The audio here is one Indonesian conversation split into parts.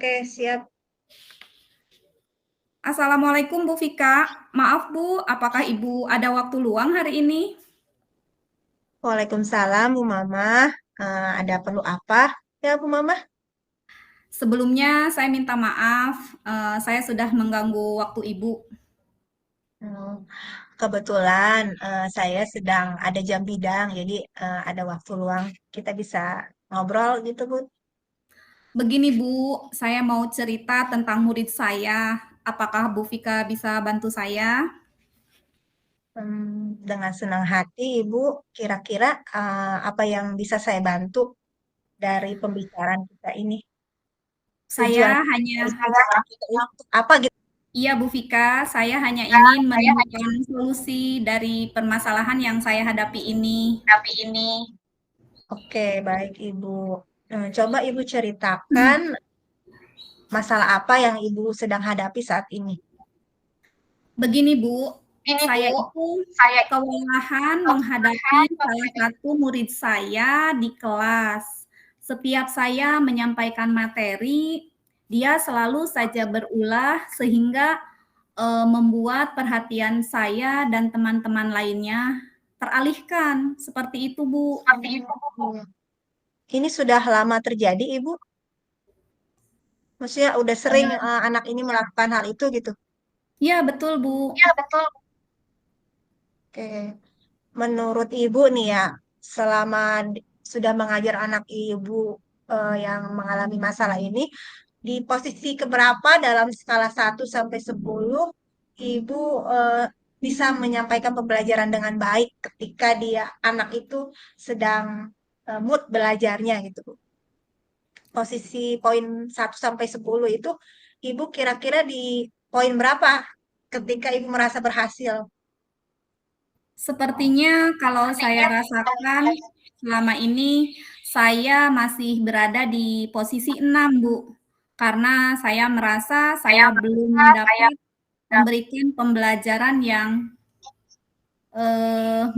Oke, siap. Assalamualaikum Bu Vika. Maaf Bu, apakah Ibu ada waktu luang hari ini? Waalaikumsalam, Bu Mama. Ada perlu apa ya, Bu Mama? Sebelumnya saya minta maaf, saya sudah mengganggu waktu Ibu. Hmm, Kebetulan saya sedang ada jam bidang, jadi ada waktu luang. Kita bisa ngobrol gitu, Bu. Begini Bu, saya mau cerita tentang murid saya. Apakah Bu Vika bisa bantu saya? Dengan senang hati, Ibu. Kira-kira apa yang bisa saya bantu dari pembicaraan kita ini? Tujuan Saya hanya, pembicaraan kita untuk apa gitu? iya Bu Vika, saya hanya ingin menemukan solusi dari permasalahan yang saya hadapi ini. Oke, baik Ibu. Coba Ibu ceritakan masalah apa yang Ibu sedang hadapi saat ini? Begini Bu, saya itu kewalahan menghadapi salah satu murid saya di kelas. Setiap saya menyampaikan materi, dia selalu saja berulah sehingga membuat perhatian saya dan teman-teman lainnya teralihkan. Seperti itu, Bu. Hmm. Ini sudah lama terjadi, Ibu? Maksudnya udah sering anak ini melakukan hal itu gitu? Ya, betul, Bu. Oke. Menurut Ibu nih ya, selama sudah mengajar anak Ibu yang mengalami masalah ini, di posisi keberapa dalam skala 1 sampai 10, Ibu bisa menyampaikan pembelajaran dengan baik ketika dia anak itu sedang mood belajarnya gitu, Bu. Posisi poin 1 sampai 10 itu, Ibu kira-kira di poin berapa ketika Ibu merasa berhasil? Sepertinya kalau saya rasakan selama ini saya masih berada di posisi 6, Bu. Karena saya merasa saya belum dapat memberikan pembelajaran yang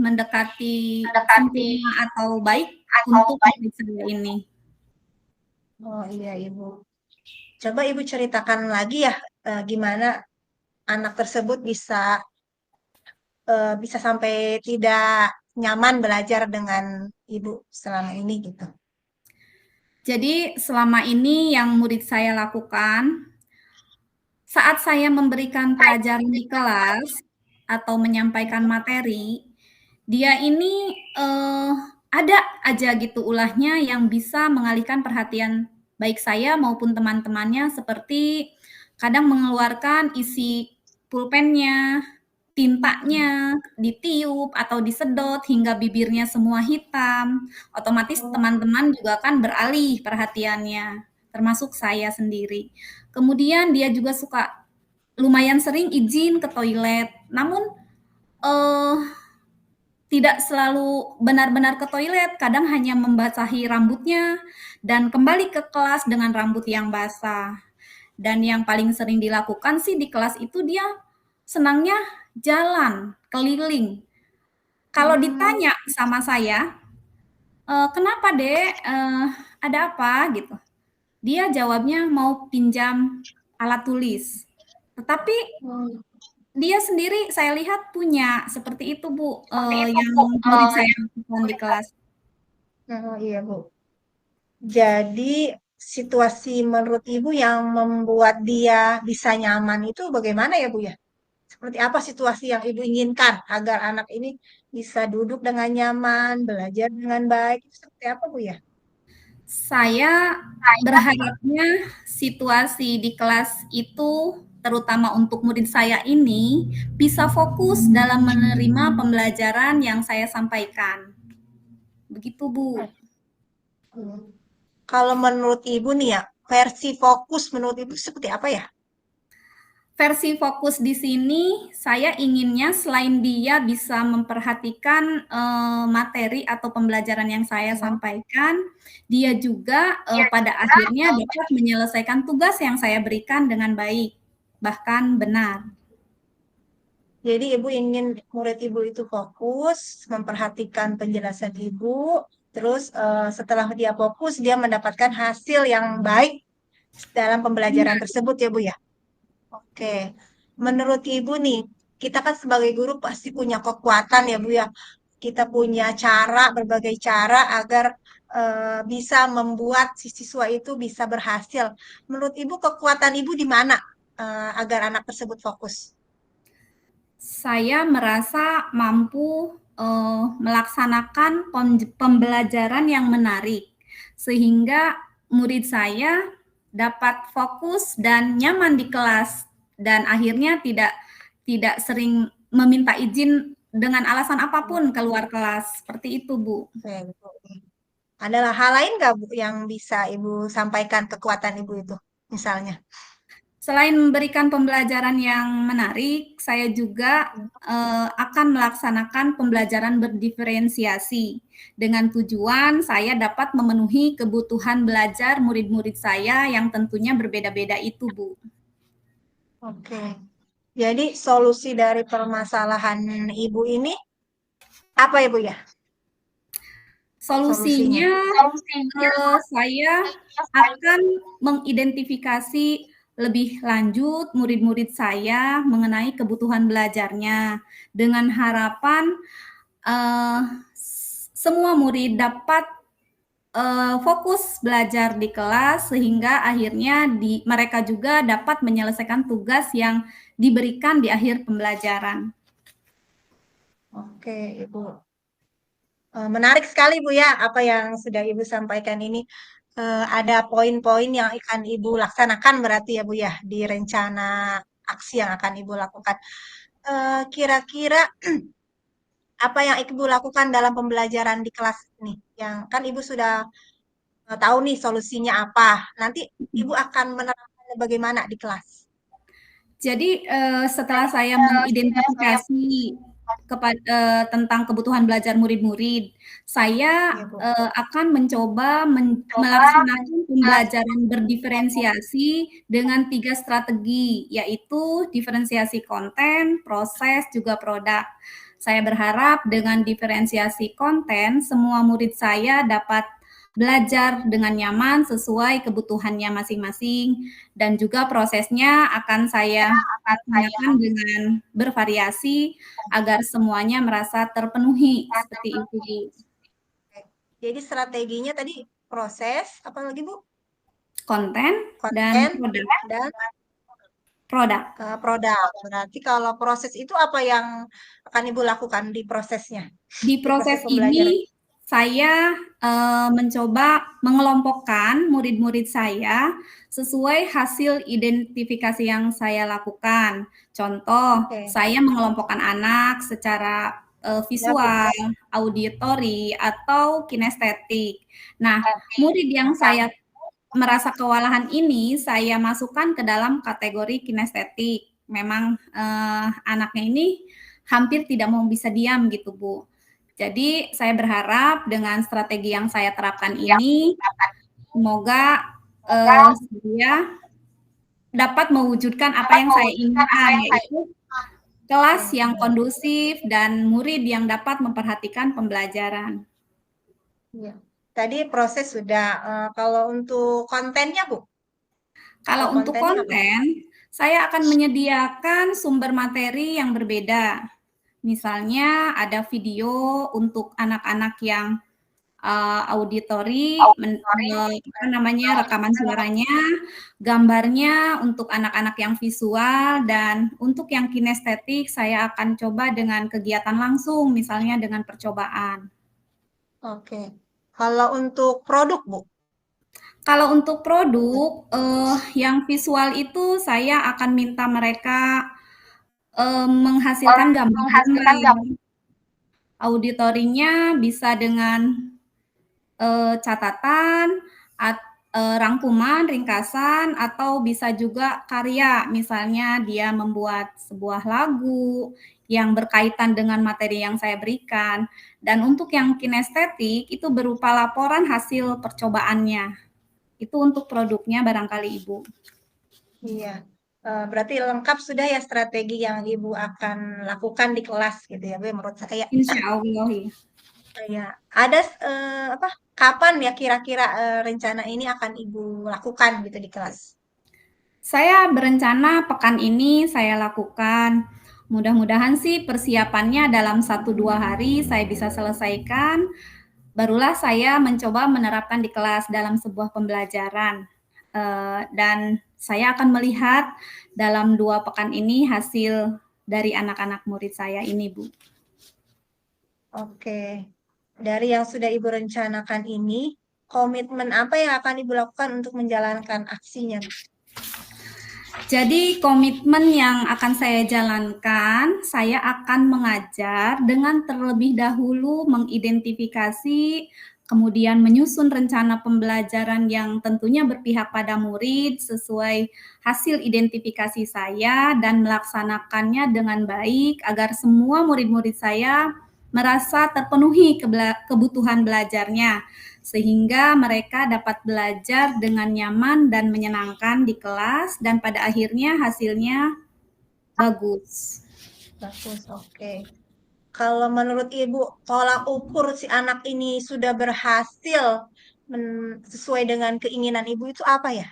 mendekati sempurna atau baik untuk murid saya ini. Oh iya, Ibu. Coba Ibu ceritakan lagi ya, gimana anak tersebut bisa sampai tidak nyaman belajar dengan Ibu selama ini gitu. Jadi selama ini yang murid saya lakukan, saat saya memberikan pelajaran di kelas atau menyampaikan materi, dia ini ada aja gitu ulahnya yang bisa mengalihkan perhatian baik saya maupun teman-temannya seperti kadang mengeluarkan isi pulpennya, tintanya ditiup atau disedot hingga bibirnya semua hitam. Otomatis Oh, teman-teman juga kan beralih perhatiannya, termasuk saya sendiri. Kemudian dia juga suka lumayan sering izin ke toilet, namun eh, tidak selalu benar-benar ke toilet, kadang hanya membasahi rambutnya dan kembali ke kelas dengan rambut yang basah. Dan yang paling sering dilakukan sih di kelas itu dia senangnya jalan keliling. Kalau hmm, ditanya sama saya, kenapa dek, ada apa gitu? Dia jawabnya mau pinjam alat tulis. Tetapi hmm. dia sendiri saya lihat punya, seperti itu Bu, yang murid saya lakukan di kelas. Oh iya, Bu. Jadi situasi menurut Ibu yang membuat dia bisa nyaman itu bagaimana ya, Bu ya? Seperti apa situasi yang Ibu inginkan agar anak ini bisa duduk dengan nyaman, belajar dengan baik? Itu seperti apa, Bu ya? Saya berharapnya situasi di kelas itu, terutama untuk murid saya ini, bisa fokus dalam menerima pembelajaran yang saya sampaikan. Begitu Bu. Hmm. Kalau menurut Ibu nih ya, versi fokus menurut Ibu seperti apa ya? Versi fokus di sini saya inginnya selain dia bisa memperhatikan materi atau pembelajaran yang saya sampaikan, dia juga pada akhirnya dapat menyelesaikan tugas yang saya berikan dengan baik, bahkan benar. Jadi Ibu ingin murid Ibu itu fokus, memperhatikan penjelasan Ibu, terus setelah dia fokus, dia mendapatkan hasil yang baik dalam Iya. pembelajaran tersebut ya Bu ya. Oke, menurut Ibu nih, kita kan sebagai guru pasti punya kekuatan ya Bu ya. Kita punya cara, berbagai cara agar bisa membuat si siswa itu bisa berhasil. Menurut Ibu, kekuatan Ibu di mana agar anak tersebut fokus? Saya merasa mampu melaksanakan pembelajaran yang menarik, sehingga murid saya dapat fokus dan nyaman di kelas, dan akhirnya tidak sering meminta izin dengan alasan apapun keluar kelas. Seperti itu, Bu. Oke, Bu. Adalah hal lain nggak Bu yang bisa Ibu sampaikan kekuatan Ibu itu, misalnya? Selain memberikan pembelajaran yang menarik, saya juga akan melaksanakan pembelajaran berdiferensiasi dengan tujuan saya dapat memenuhi kebutuhan belajar murid-murid saya yang tentunya berbeda-beda itu, Bu. Oke. Jadi solusi dari permasalahan Ibu ini apa ya Bu ya? Solusinya? Solusinya saya akan mengidentifikasi lebih lanjut murid-murid saya mengenai kebutuhan belajarnya dengan harapan uh, semua murid dapat fokus belajar di kelas sehingga akhirnya mereka juga dapat menyelesaikan tugas yang diberikan di akhir pembelajaran. Oke, Ibu. Menarik sekali Bu ya apa yang sudah Ibu sampaikan ini. Ada poin-poin yang akan Ibu laksanakan berarti ya Bu ya di rencana aksi yang akan Ibu lakukan. Kira-kira apa yang Ibu lakukan dalam pembelajaran di kelas ini? Yang kan Ibu sudah tahu nih solusinya apa. Nanti Ibu akan menerapkannya bagaimana di kelas? Jadi setelah saya mengidentifikasi tentang kebutuhan belajar murid-murid, saya Iya Bu. akan mencoba melaksanakan pembelajaran berdiferensiasi dengan 3 strategi, yaitu diferensiasi konten, proses, juga produk. Saya berharap dengan diferensiasi konten, semua murid saya dapat belajar dengan nyaman sesuai kebutuhannya masing-masing, dan juga prosesnya akan saya laksanakan dengan bervariasi agar semuanya merasa terpenuhi seperti itu, Bu. Jadi strateginya tadi proses, apa lagi Bu? Konten dan Konten produk. dan Produk. produk. Berarti kalau proses itu apa yang akan Ibu lakukan di prosesnya? Di Di proses proses pembelajaran. ini saya mencoba mengelompokkan murid-murid saya sesuai hasil identifikasi yang saya lakukan. Contoh, Oke. saya mengelompokkan anak secara Ya, Bu. visual, auditori, atau kinestetik. Nah, murid yang saya merasa kewalahan ini saya masukkan ke dalam kategori kinestetik. Memang anaknya ini hampir tidak mau bisa diam gitu, Bu. Jadi saya berharap dengan strategi yang saya terapkan ini, semoga saya dapat mewujudkan apa yang saya inginkan, yaitu kelas Oke. yang kondusif dan murid yang dapat memperhatikan pembelajaran. Iya. Tadi proses sudah. Kalau untuk kontennya, Bu? Kalau Kalau untuk kontennya apa? konten, saya akan menyediakan sumber materi yang berbeda. Misalnya ada video untuk anak-anak yang auditori, apa namanya, rekaman suaranya, gambarnya untuk anak-anak yang visual, dan untuk yang kinestetik saya akan coba dengan kegiatan langsung, misalnya dengan percobaan. Oke. Kalau untuk produk, Bu? Kalau untuk produk yang visual itu saya akan minta mereka menghasilkan gambar-gambar. Auditorinya bisa dengan catatan, rangkuman, ringkasan, atau bisa juga karya. Misalnya dia membuat sebuah lagu yang berkaitan dengan materi yang saya berikan. Dan untuk yang kinestetik itu berupa laporan hasil percobaannya. Itu untuk produknya barangkali Ibu. Iya. Berarti lengkap sudah ya strategi yang Ibu akan lakukan di kelas gitu ya, Bu, menurut saya. Insya Allah ya. Ya, ada apa? Kapan ya kira-kira rencana ini akan Ibu lakukan gitu di kelas? Saya berencana pekan ini saya lakukan. Mudah-mudahan sih persiapannya dalam 1-2 hari saya bisa selesaikan. Barulah saya mencoba menerapkan di kelas dalam sebuah pembelajaran. Dan saya akan melihat dalam 2 pekan ini hasil dari anak-anak murid saya ini, Bu. Oke. Dari yang sudah Ibu rencanakan ini, komitmen apa yang akan Ibu lakukan untuk menjalankan aksinya? Jadi komitmen yang akan saya jalankan, saya akan mengajar dengan terlebih dahulu mengidentifikasi, kemudian menyusun rencana pembelajaran yang tentunya berpihak pada murid sesuai hasil identifikasi saya dan melaksanakannya dengan baik agar semua murid-murid saya merasa terpenuhi kebutuhan belajarnya sehingga mereka dapat belajar dengan nyaman dan menyenangkan di kelas dan pada akhirnya hasilnya bagus. Bagus, oke. Kalau menurut Ibu, tolak ukur si anak ini sudah berhasil sesuai dengan keinginan Ibu itu apa ya?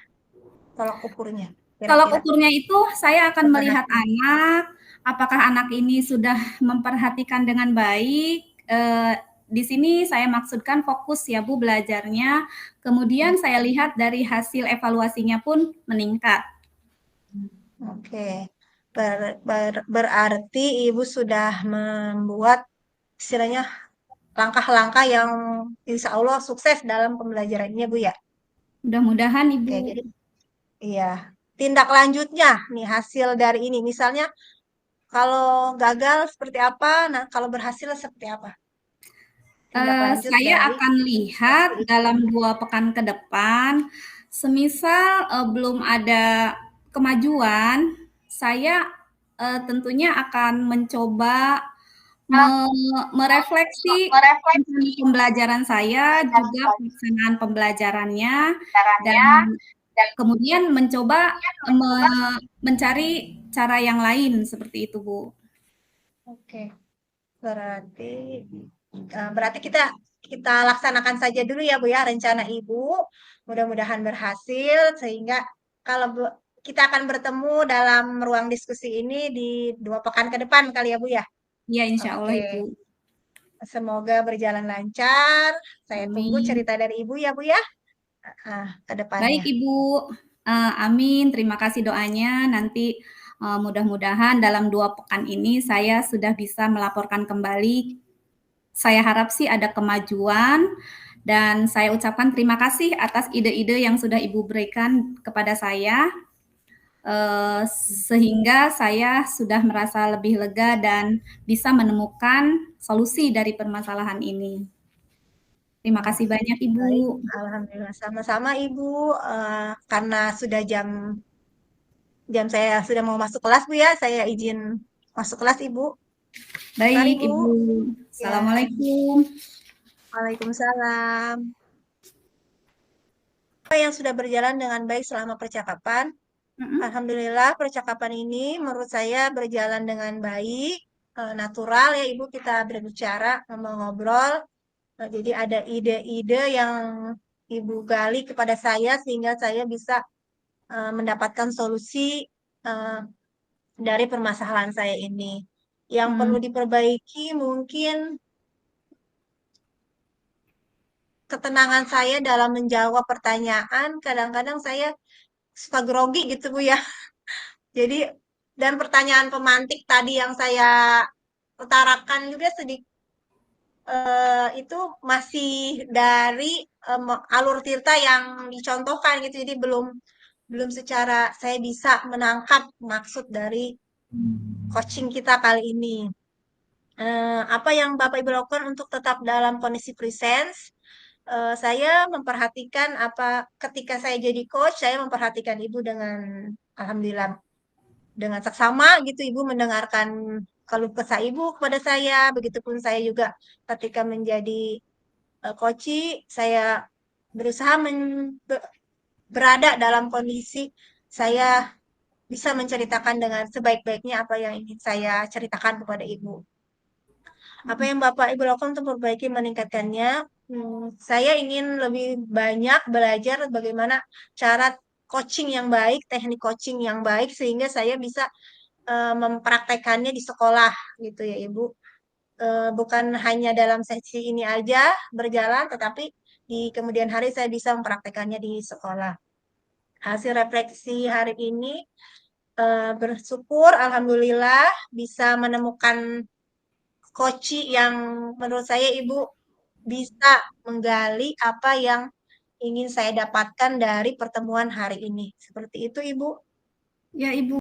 Tolak ukurnya, Tolak kira-kira. ukurnya itu saya akan melihat Berhasil. anak, apakah anak ini sudah memperhatikan dengan baik. Di sini saya maksudkan fokus ya Bu belajarnya. Kemudian saya lihat dari hasil evaluasinya pun meningkat. Oke. Berarti Ibu sudah membuat istilahnya langkah-langkah yang insya Allah sukses dalam pembelajarannya, Bu ya. Mudah-mudahan Oke, Ibu. jadi iya. Tindak lanjutnya nih hasil dari ini. Misalnya kalau gagal seperti apa, nah kalau berhasil seperti apa? Tindak lanjut Saya dari akan lihat aksi itu. dalam 2 pekan ke depan, semisal belum ada kemajuan, saya tentunya akan mencoba merefleksi pembelajaran saya, juga pelaksanaan pembelajarannya, dan kemudian mencoba mencari cara yang lain seperti itu, Bu. Oke, berarti berarti kita kita laksanakan saja dulu ya Bu ya rencana Ibu. Mudah-mudahan berhasil sehingga kalau kita akan bertemu dalam ruang diskusi ini di 2 pekan ke depan kali ya Bu ya. Ya, insya Allah, Oke, Ibu. semoga berjalan lancar. Saya tunggu Amin. cerita dari Ibu ya Bu ya ke Baik depannya. Ibu, amin. Terima kasih doanya. Nanti mudah-mudahan dalam 2 pekan ini saya sudah bisa melaporkan kembali. Saya harap sih ada kemajuan dan saya ucapkan terima kasih atas ide-ide yang sudah Ibu berikan kepada saya, sehingga saya sudah merasa lebih lega dan bisa menemukan solusi dari permasalahan ini. Terima kasih banyak Baik, Ibu. alhamdulillah sama-sama Ibu. Karena sudah jam jam saya sudah mau masuk kelas Bu ya, saya izin masuk kelas Ibu. Mari Baik Bu. Ibu. Ya, Assalamualaikum. Waalaikumsalam. Apa yang sudah berjalan dengan baik selama percakapan? Mhm. Alhamdulillah percakapan ini menurut saya berjalan dengan baik, natural ya Ibu kita berbicara, ngobrol. Jadi ada ide-ide yang Ibu gali kepada saya sehingga saya bisa mendapatkan solusi eh, dari permasalahan saya ini. Yang perlu Hmm. diperbaiki mungkin ketenangan saya dalam menjawab pertanyaan. Kadang-kadang saya suka grogi gitu Bu ya. Jadi dan pertanyaan pemantik tadi yang saya utarakan juga sedikit itu masih dari alur cerita yang dicontohkan gitu. Jadi belum belum secara saya bisa menangkap maksud dari coaching kita kali ini. Apa yang Bapak Ibu lakukan untuk tetap dalam kondisi presence? Saya memperhatikan apa ketika saya jadi coach, saya memperhatikan Ibu dengan alhamdulillah dengan seksama gitu Ibu mendengarkan keluh kesah Ibu kepada saya, begitupun saya juga ketika menjadi coachee, saya berusaha berada dalam kondisi saya bisa menceritakan dengan sebaik-baiknya apa yang ingin saya ceritakan kepada Ibu. Apa yang Bapak Ibu lakukan untuk memperbaiki meningkatkannya? Saya ingin lebih banyak belajar bagaimana cara coaching yang baik, teknik coaching yang baik sehingga saya bisa mempraktekannya di sekolah gitu ya Ibu. Bukan hanya dalam sesi ini aja berjalan, tetapi di kemudian hari saya bisa mempraktekannya di sekolah. Hasil refleksi hari ini bersyukur, alhamdulillah bisa menemukan koci yang menurut saya Ibu bisa menggali apa yang ingin saya dapatkan dari pertemuan hari ini. Seperti itu, Ibu. Ya, Ibu.